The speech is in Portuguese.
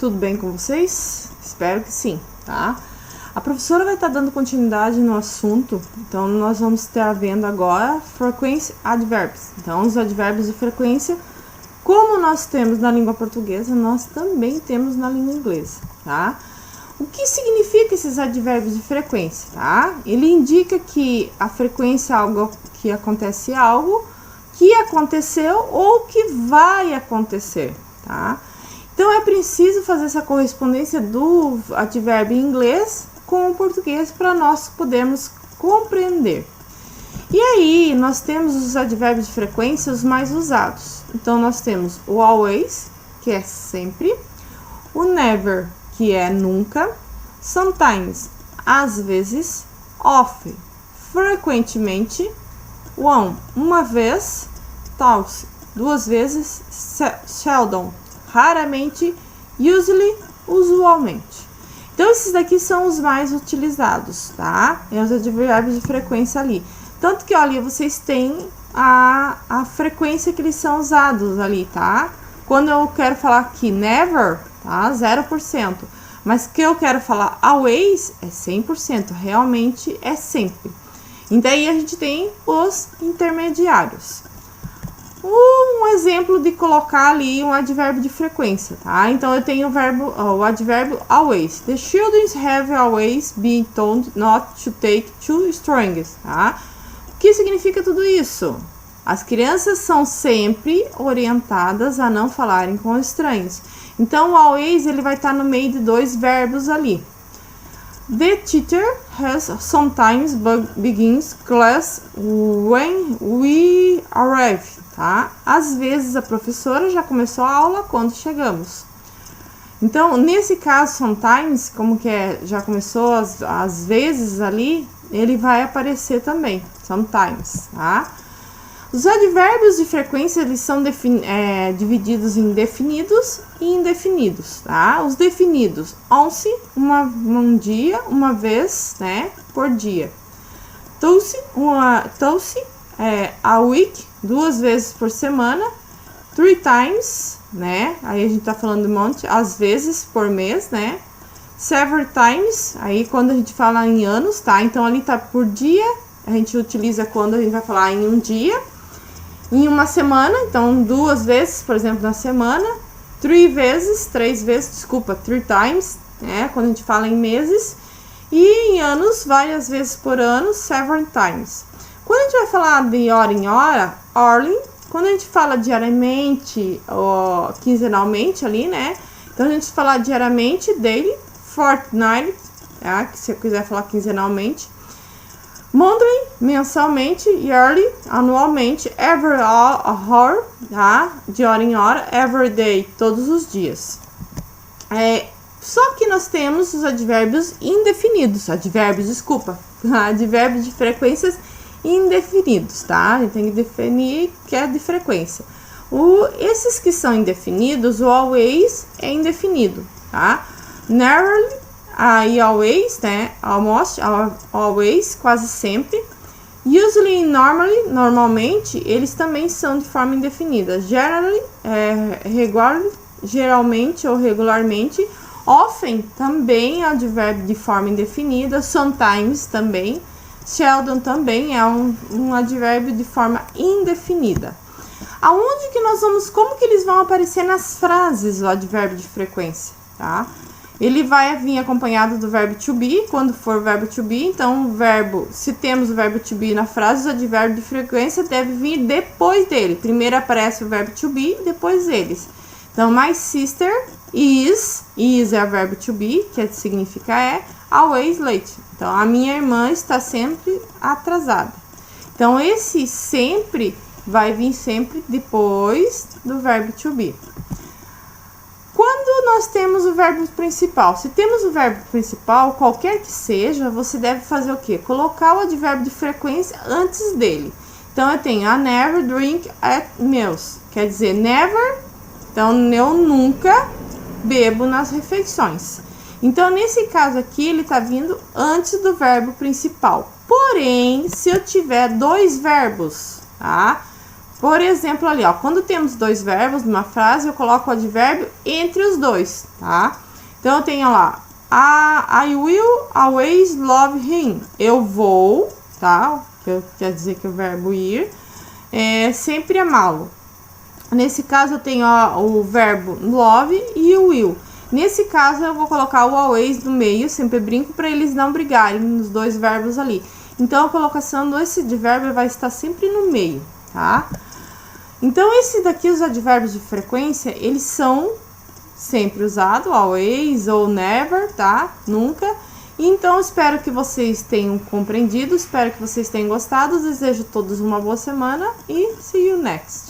Tudo bem com vocês? Espero que sim, tá? A professora vai estar dando continuidade no assunto, então nós vamos estar vendo agora frequência adverbs. Então, os advérbios de frequência, como nós temos na língua portuguesa, nós também temos na língua inglesa, tá? O que significa esses advérbios de frequência, tá? Ele indica que a frequência é algo que acontece algo, que aconteceu ou que vai acontecer, tá? Então, é preciso fazer essa correspondência do advérbio em inglês com o português para nós podermos compreender. E aí, nós temos os advérbios de frequência os mais usados. Então, nós temos o always, que é sempre, o never, que é nunca, sometimes, às vezes, often, frequentemente, one, uma vez, twice, duas vezes, seldom, raramente, usually, usualmente. Então, esses daqui são os mais utilizados, tá? É os advérbios de frequência ali. Tanto que, olha, vocês têm a frequência que eles são usados ali, tá? Quando eu quero falar aqui never, tá? 0%. Mas que eu quero falar always, é 100%. Realmente é sempre. E daí a gente tem os intermediários. Um exemplo de colocar ali um advérbio de frequência, tá? Então, eu tenho o advérbio always. The children have always been told not to take two strings, tá? O que significa tudo isso? As crianças são sempre orientadas a não falarem com estranhos. Então, o always, ele vai estar no meio de dois verbos ali. The teacher has sometimes begins class when we arrive, tá? Às vezes, a professora já começou a aula quando chegamos. Então, nesse caso, sometimes, como que é, já começou às vezes ali, ele vai aparecer também, sometimes, tá? Os advérbios de frequência, eles são divididos em definidos e indefinidos, tá? Os definidos, once, um dia, uma vez, né, por dia. Twice, a week, duas vezes por semana. Three times, né, aí a gente tá falando de monte, às vezes por mês, né. Several times, aí quando a gente fala em anos, tá? Então, ali tá por dia, a gente utiliza quando a gente vai falar em um dia. Em uma semana, então, duas vezes, por exemplo, na semana. Three times, né? Quando a gente fala em meses. E em anos, várias vezes por ano, several times. Quando a gente vai falar de hora em hora, hourly. Quando a gente fala diariamente ou quinzenalmente ali, né? Então, a gente fala diariamente, daily, fortnightly, tá? Que se eu quiser falar quinzenalmente. Monthly, mensalmente, yearly, anualmente, every hour, tá? De hora em hora, every day, todos os dias. Só que nós temos os advérbios indefinidos, advérbios de frequências indefinidos, tá? A gente tem que definir que é de frequência. Esses que são indefinidos, o always é indefinido, tá? Narrowly, aí always, né? Almost, always, quase sempre. Usually, normally, normalmente, eles também são de forma indefinida. Generally, regularly, geralmente ou regularmente. Often, também é advérbio de forma indefinida. Sometimes, também. Seldom, também é um advérbio de forma indefinida. Aonde que nós vamos, como que eles vão aparecer nas frases, o advérbio de frequência, tá? Ele vai vir acompanhado do verbo to be, quando for o verbo to be. Então, se temos o verbo to be na frase, o advérbio de frequência deve vir depois dele. Primeiro aparece o verbo to be, depois eles. Então, my sister is é o verbo to be, que significa always late. Então, a minha irmã está sempre atrasada. Então, esse sempre vai vir sempre depois do verbo to be. Quando nós temos o verbo principal, se temos o verbo principal, qualquer que seja, você deve fazer o quê? Colocar o advérbio de frequência antes dele. Então, eu tenho I never drink at meals, quer dizer, never, então eu nunca bebo nas refeições. Então, nesse caso aqui, ele está vindo antes do verbo principal. Porém, se eu tiver dois verbos, tá? Por exemplo, ali, ó, quando temos dois verbos numa frase, eu coloco o advérbio entre os dois, tá? Então, eu tenho lá, I will always love him. Eu vou, tá? Que quer dizer que o verbo ir é sempre amá-lo. Nesse caso, eu tenho o verbo love e o will. Nesse caso, eu vou colocar o always no meio, sempre brinco, para eles não brigarem nos dois verbos ali. Então, a colocação desse advérbio vai estar sempre no meio, tá? Então, esse daqui, os advérbios de frequência, eles são sempre usados, always ou never, tá? Nunca. Então, espero que vocês tenham compreendido, espero que vocês tenham gostado. Desejo a todos uma boa semana e see you next!